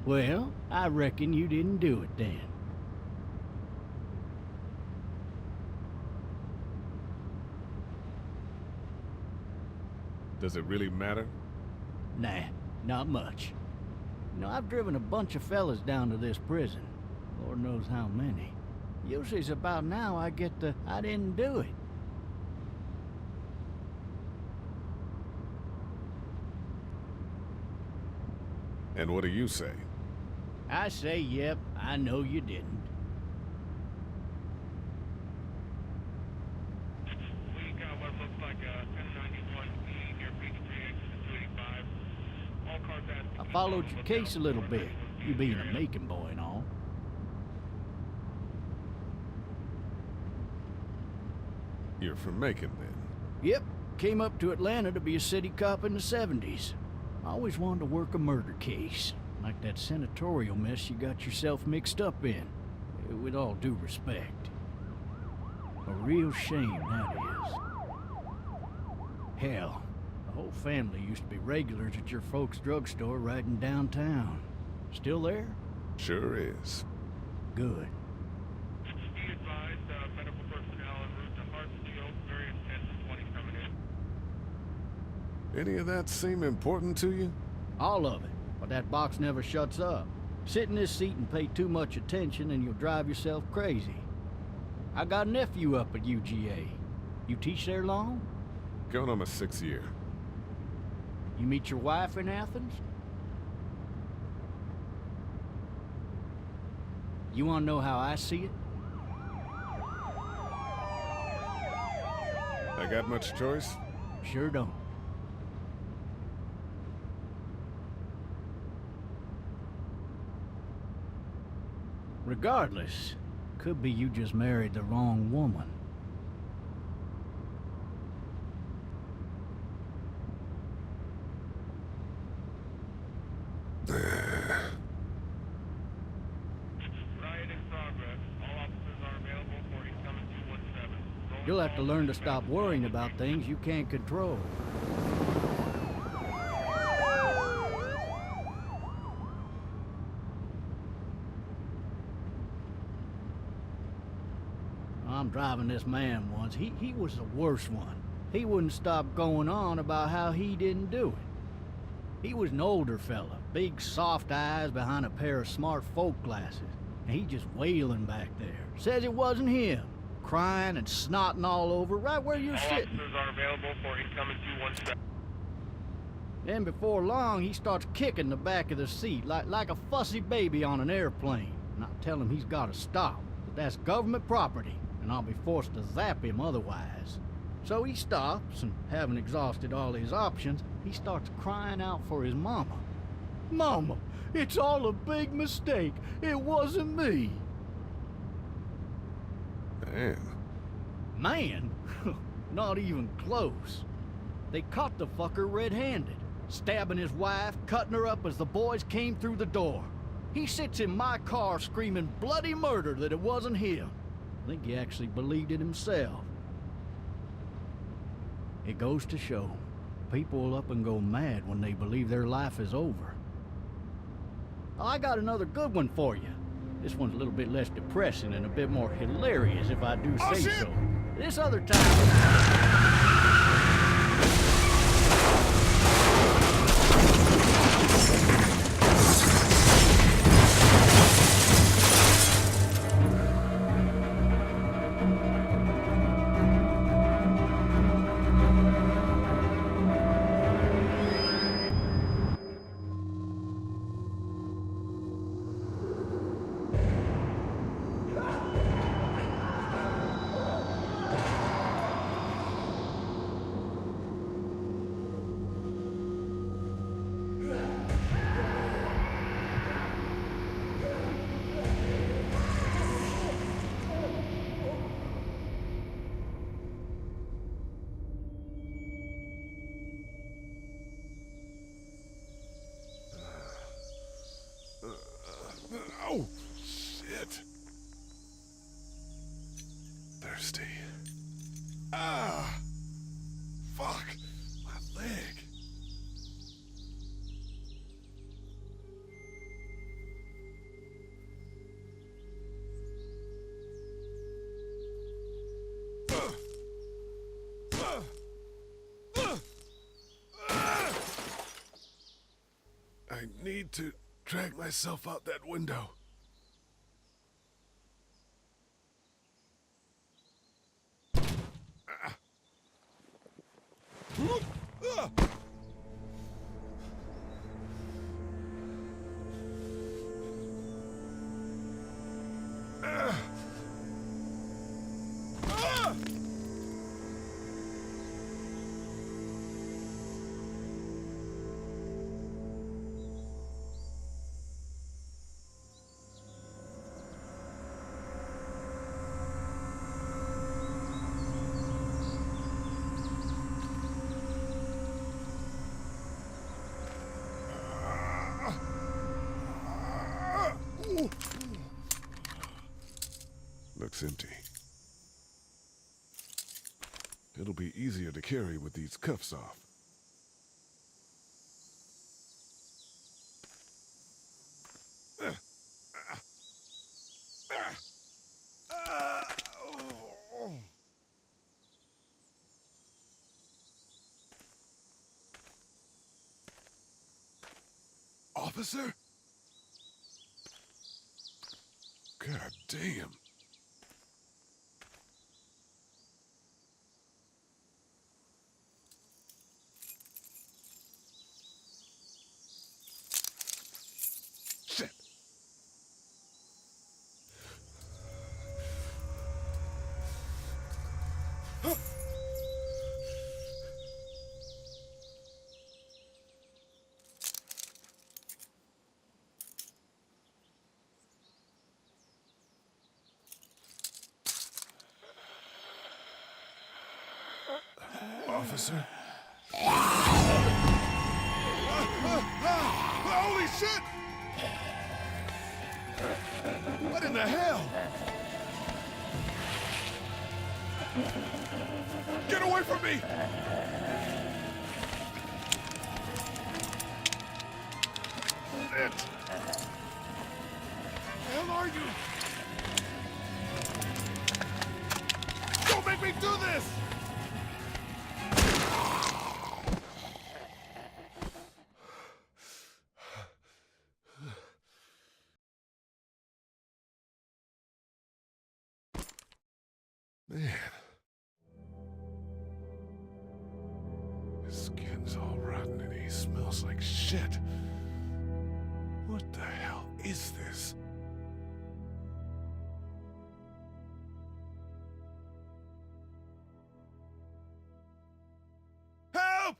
Well, I reckon you didn't do it then. Does it really matter? Nah, not much. You know, I've driven a bunch of fellas down to this prison. Lord knows how many. Usually it's about now I get the, I didn't do it. And what do you say? I say, yep, I know you didn't. We got what looks like a 1091E near Peachtree exit 285. All cars I followed your case a little bit, you being a Macon boy and all. You're from Macon, then? Yep, came up to Atlanta to be a city cop in the 70s. I always wanted to work a murder case, like that senatorial mess you got yourself mixed up in, with all due respect. A real shame, that is. Hell, the whole family used to be regulars at your folks' drugstore right in downtown. Still there? Sure is. Good. Be advised, medical personnel en route to Hartsfield, very intense 20 coming in. Any of that seem important to you? All of it, but that box never shuts up. Sit in this seat and pay too much attention and you'll drive yourself crazy. I got a nephew up at UGA. You teach there long? Going on my 6th year. You meet your wife in Athens? You want to know how I see it? I got much choice? Sure don't. Regardless, could be you just married the wrong woman. Riot in progress. All officers are available for incoming 217. You'll have to learn to stop worrying about things you can't control. I'm driving this man once. He was the worst one. He wouldn't stop going on about how he didn't do it. He was an older fella, big soft eyes behind a pair of smart folk glasses. And he just wailing back there. Says it wasn't him. Crying and snotting all over right where you're All sitting. officers are available for incoming 217. Then before long, he starts kicking the back of the seat like a fussy baby on an airplane. And I tell him he's got to stop, that that's government property, and I'll be forced to zap him otherwise. So he stops, and having exhausted all his options, he starts crying out for his mama. Mama, it's all a big mistake. It wasn't me. Damn. Man, not even close. They caught the fucker red-handed, stabbing his wife, cutting her up as the boys came through the door. He sits in my car screaming bloody murder that it wasn't him. I think he actually believed it himself. It goes to show, people will up and go mad when they believe their life is over. I got another good one for you. This one's a little bit less depressing and a bit more hilarious, if I do say so. This other time... I need to drag myself out that window. Looks empty. It'll be easier to carry with these cuffs off. Officer? God damn. Shit. Officer? Holy shit! What in the hell? Get away from me! Shit! The hell are you? Don't make me do this! Man. His skin's all rotten and he smells like shit. What the hell is this? Help!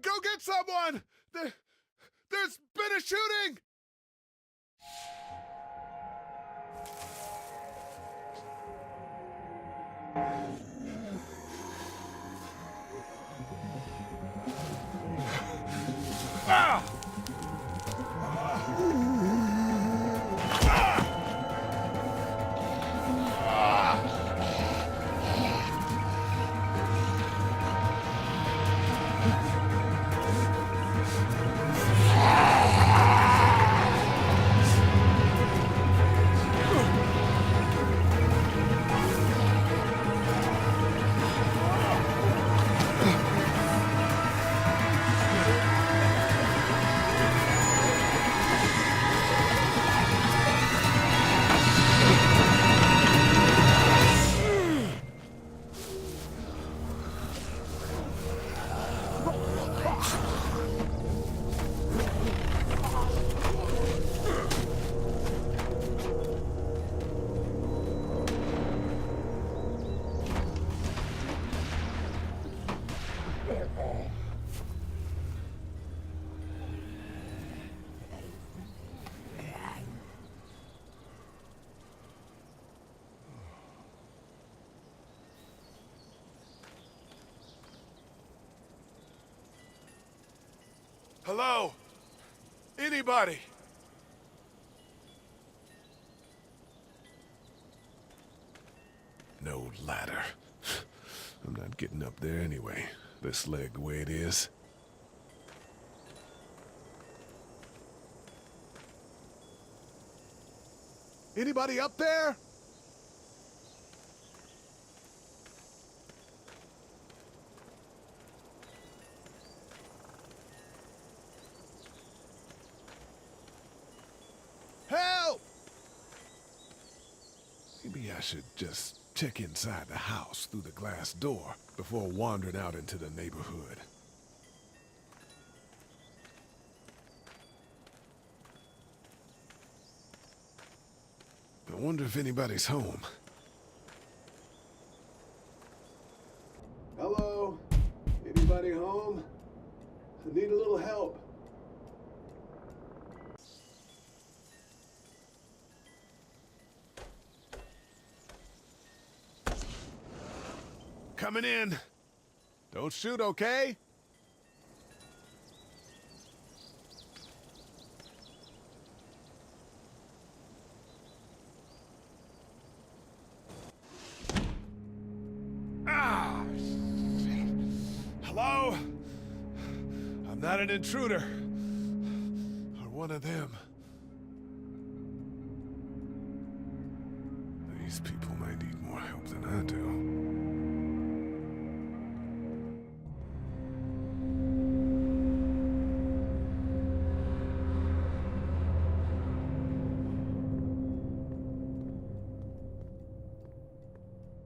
Go get someone! There's been a shooting! Ah! Hello? Anybody? No ladder. I'm not getting up there anyway. This leg the way it is. Anybody up there? Maybe I should just check inside the house through the glass door before wandering out into the neighborhood. I wonder if anybody's home. Hello? Anybody home? I need a little help. Coming in. Don't shoot, okay? Ah, shit. Hello? I'm not an intruder. Or one of them. These people may need more help than I do.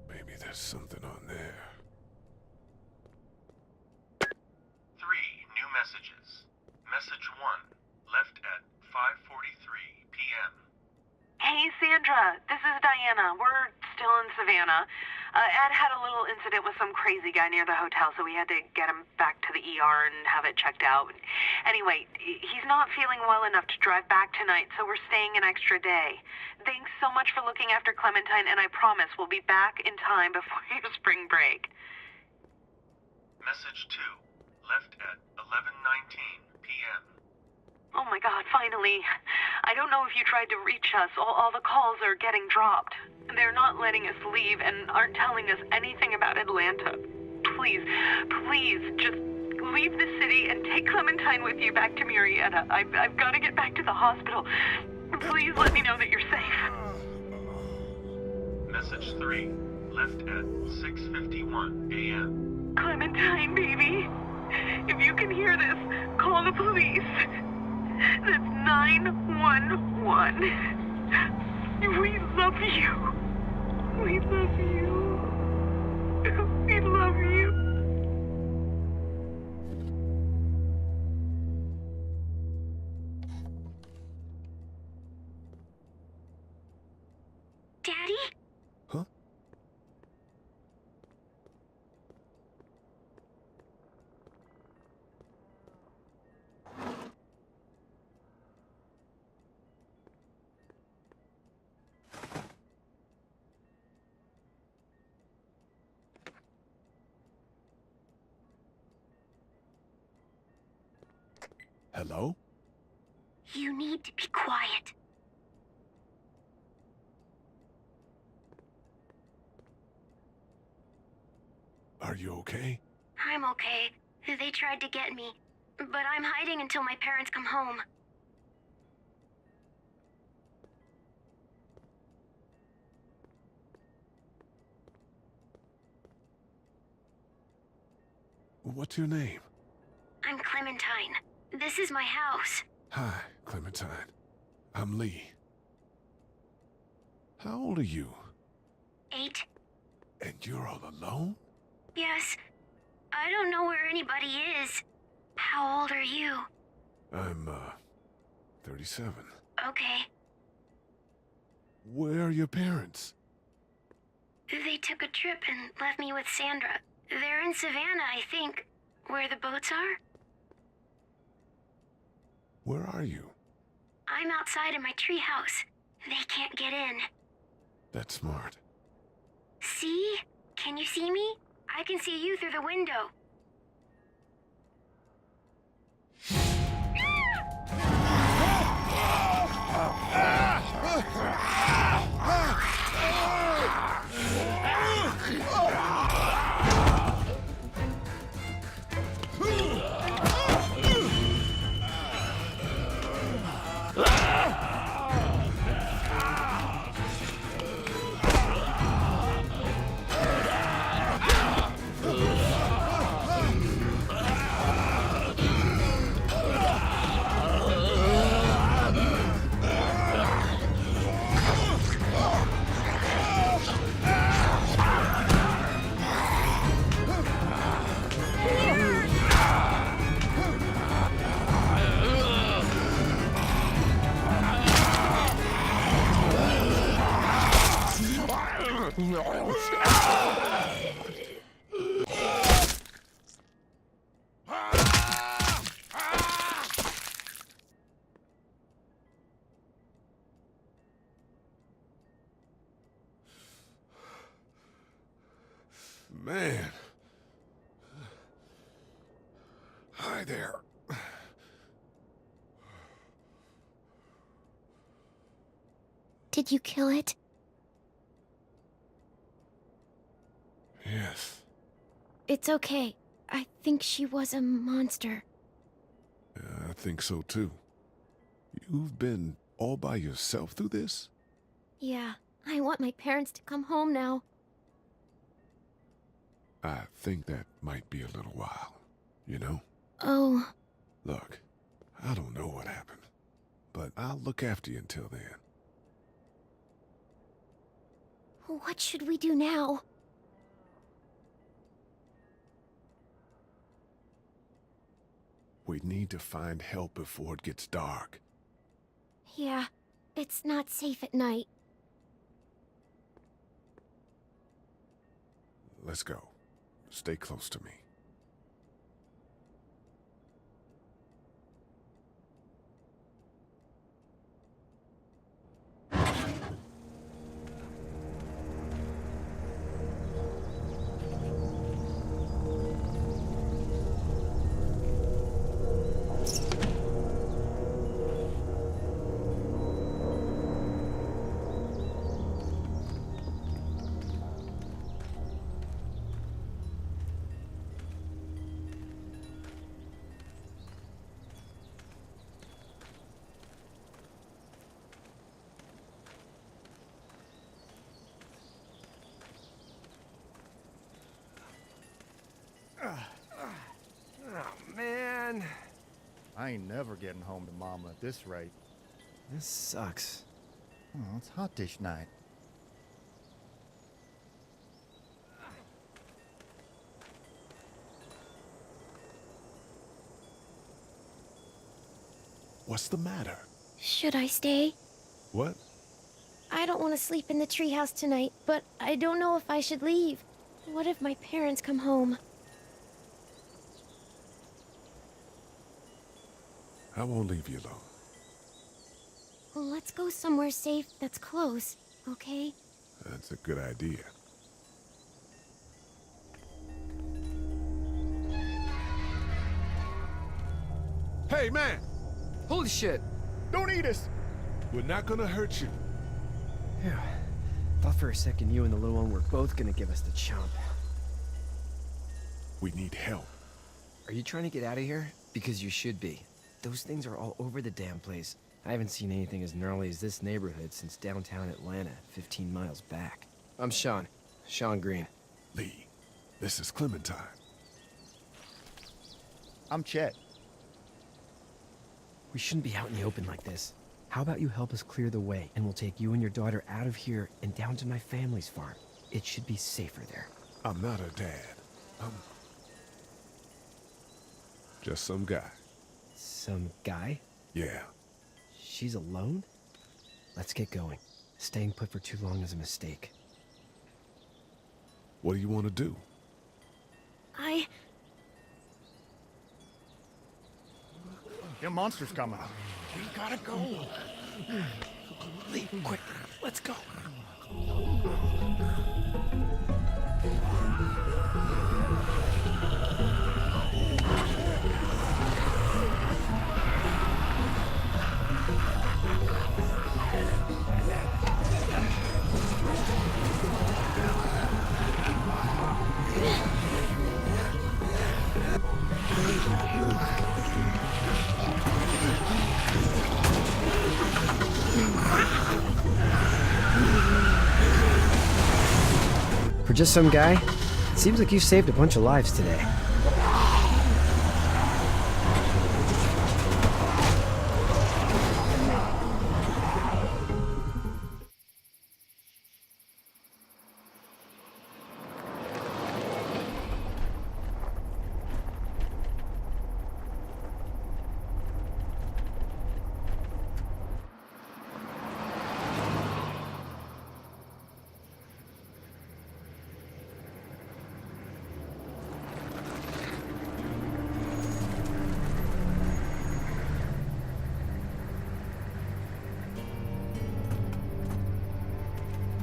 Maybe there's something on there. 3 new messages. Message 1, left at 5:43 p.m. Hey, Sandra. This is Diana. We're still in Savannah. Ed had a little incident with some crazy guy near the hotel, so we had to get him back to the ER and have it checked out. Anyway, he's not feeling well enough to drive back tonight, so we're staying an extra day. Thanks so much for looking after Clementine, and I promise we'll be back in time before your spring break. Message 2, left at 11:19 p.m. Oh my God, finally. I don't know if you tried to reach us. All the calls are getting dropped. They're not letting us leave and aren't telling us anything about Atlanta. Please, please, just leave the city and take Clementine with you back to Murrieta. I've got to get back to the hospital. Please let me know that you're safe. Message 3, left at 6:51 a.m. Clementine, baby. If you can hear this, call the police. That's 911. We love you. We love you. We love you. Daddy? Huh? Hello? You need to be quiet. Are you okay? I'm okay. They tried to get me, but I'm hiding until my parents come home. What's your name? I'm Clementine. This is my house. Hi, Clementine. I'm Lee. How old are you? 8. And you're all alone? Yes. I don't know where anybody is. How old are you? I'm, 37. Okay. Where are your parents? They took a trip and left me with Sandra. They're in Savannah, I think. Where the boats are? Where are you? I'm outside in my treehouse. They can't get in. That's smart. See? Can you see me? I can see you through the window. Man. Hi there. Did you kill it? Yes. It's okay. I think she was a monster. Yeah, I think so too. You've been all by yourself through this? Yeah, I want my parents to come home now. I think that might be a little while, you know? Oh, Look, I don't know what happened, but I'll look after you until then. what should we do now? We need to find help before it gets dark. Yeah, it's not safe at night. Let's go. Stay close to me. Oh, man. I ain't never getting home to Mama at this rate. This sucks. Oh, it's hot dish night. What's the matter? Should I stay? What? I don't want to sleep in the treehouse tonight, but I don't know if I should leave. What if my parents come home? I won't leave you alone. Well, let's go somewhere safe that's close, okay? That's a good idea. Hey, man! Holy shit! Don't eat us! We're not gonna hurt you. Yeah. Thought for a second you and the little one were both gonna give us the chomp. We need help. Are you trying to get out of here? Because you should be. Those things are all over the damn place. I haven't seen anything as gnarly as this neighborhood since downtown Atlanta, 15 miles back. I'm Sean. Sean Green. Lee, this is Clementine. I'm Chet. We shouldn't be out in the open like this. How about you help us clear the way, and we'll take you and your daughter out of here and down to my family's farm. It should be safer there. I'm not her dad. I'm just some guy. Some guy? Yeah. She's alone? Let's get going. Staying put for too long is a mistake. What do you want to do? Them monsters coming. We gotta go. Lee, quick, let's go. For just some guy, it seems like you've saved a bunch of lives today.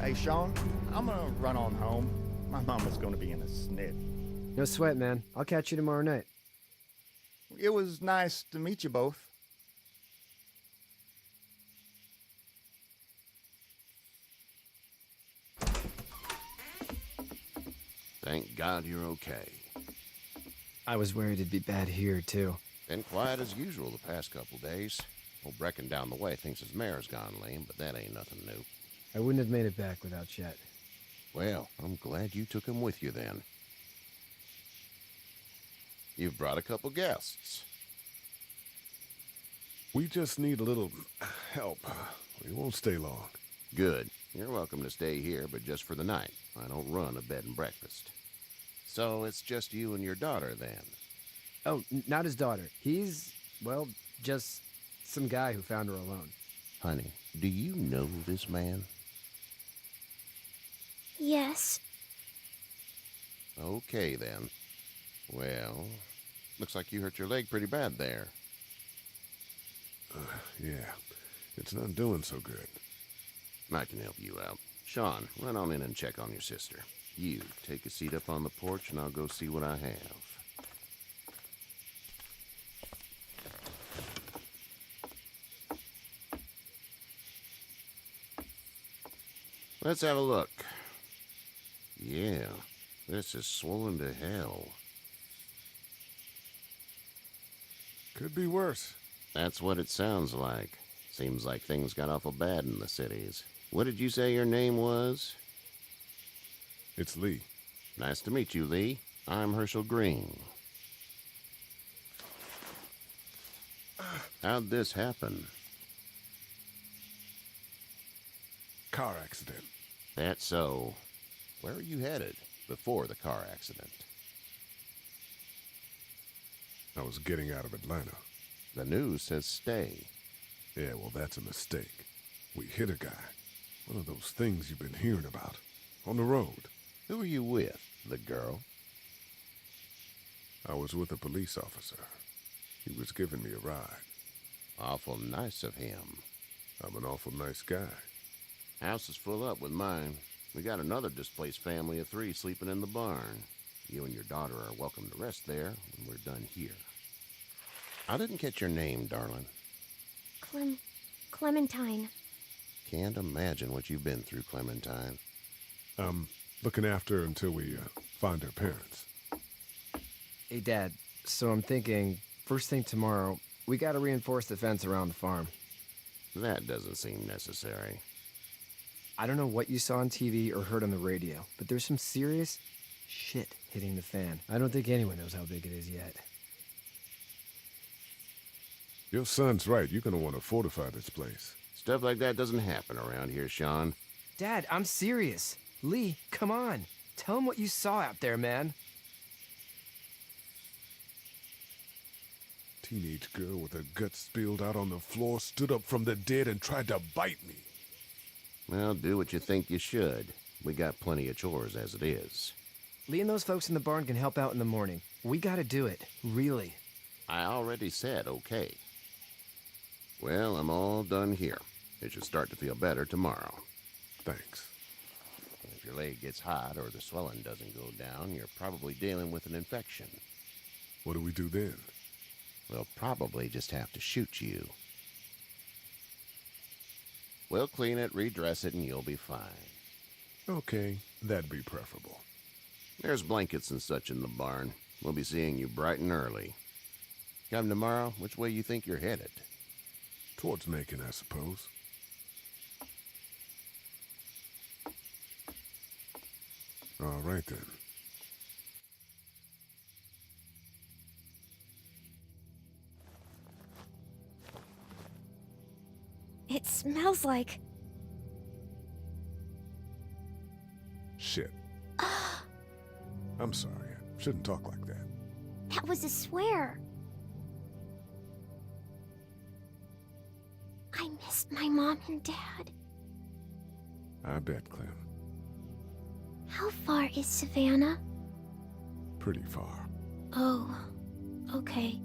Hey, Sean, I'm gonna run on home. My mama's gonna be in a snit. No sweat, man. I'll catch you tomorrow night. It was nice to meet you both. Thank God you're okay. I was worried it'd be bad here, too. Been quiet as usual the past couple days. Old Brecken down the way thinks his mare's gone lame, but that ain't nothing new. I wouldn't have made it back without Chet. Well, I'm glad you took him with you then. You've brought a couple guests. We just need a little help. We won't stay long. Good. You're welcome to stay here, but just for the night. I don't run a bed and breakfast. So it's just you and your daughter then? Oh, not his daughter. He's, well, just some guy who found her alone. Honey, do you know this man? Yes. Okay, then. Well, looks like you hurt your leg pretty bad there. Yeah, it's not doing so good. I can help you out. Sean, run on in and check on your sister. You, take a seat up on the porch and I'll go see what I have. Let's have a look. Yeah, this is swollen to hell. Could be worse. That's what it sounds like. Seems like things got awful bad in the cities. What did you say your name was? It's Lee. Nice to meet you, Lee. I'm Herschel Green. How'd this happen? Car accident. That's so. Where are you headed before the car accident? I was getting out of Atlanta. The news says stay. Yeah, well, that's a mistake. We hit a guy. One of those things you've been hearing about. On the road. Who were you with? The girl? I was with a police officer. He was giving me a ride. Awful nice of him. I'm an awful nice guy. House is full up with mine. We got another displaced family of 3 sleeping in the barn. You and your daughter are welcome to rest there when we're done here. I didn't catch your name, darling. Clementine. Can't imagine what you've been through, Clementine. I'm looking after her until we find her parents. Hey, Dad, so I'm thinking, first thing tomorrow, we gotta reinforce the fence around the farm. That doesn't seem necessary. I don't know what you saw on TV or heard on the radio, but there's some serious shit hitting the fan. I don't think anyone knows how big it is yet. Your son's right. You're gonna want to fortify this place. Stuff like that doesn't happen around here, Sean. Dad, I'm serious. Lee, come on. Tell him what you saw out there, man. Teenage girl with her guts spilled out on the floor stood up from the dead and tried to bite me. Well, do what you think you should. We got plenty of chores as it is. Lee and those folks in the barn can help out in the morning. We gotta do it. Really. I already said okay. Well, I'm all done here. It should start to feel better tomorrow. Thanks. If your leg gets hot or the swelling doesn't go down, you're probably dealing with an infection. What do we do then? We'll probably just have to shoot you. We'll clean it, redress it, and you'll be fine. Okay, that'd be preferable. There's blankets and such in the barn. We'll be seeing you bright and early. Come tomorrow, which way you think you're headed? Towards Macon, I suppose. All right, then. It smells like... Shit. I'm sorry. I shouldn't talk like that. That was a swear. I missed my mom and dad. I bet, Clem. How far is Savannah? Pretty far. Oh, okay.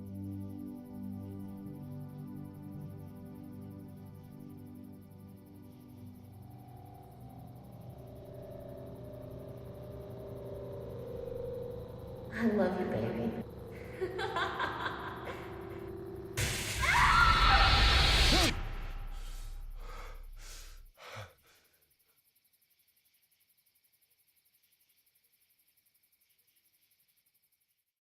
I love you, baby.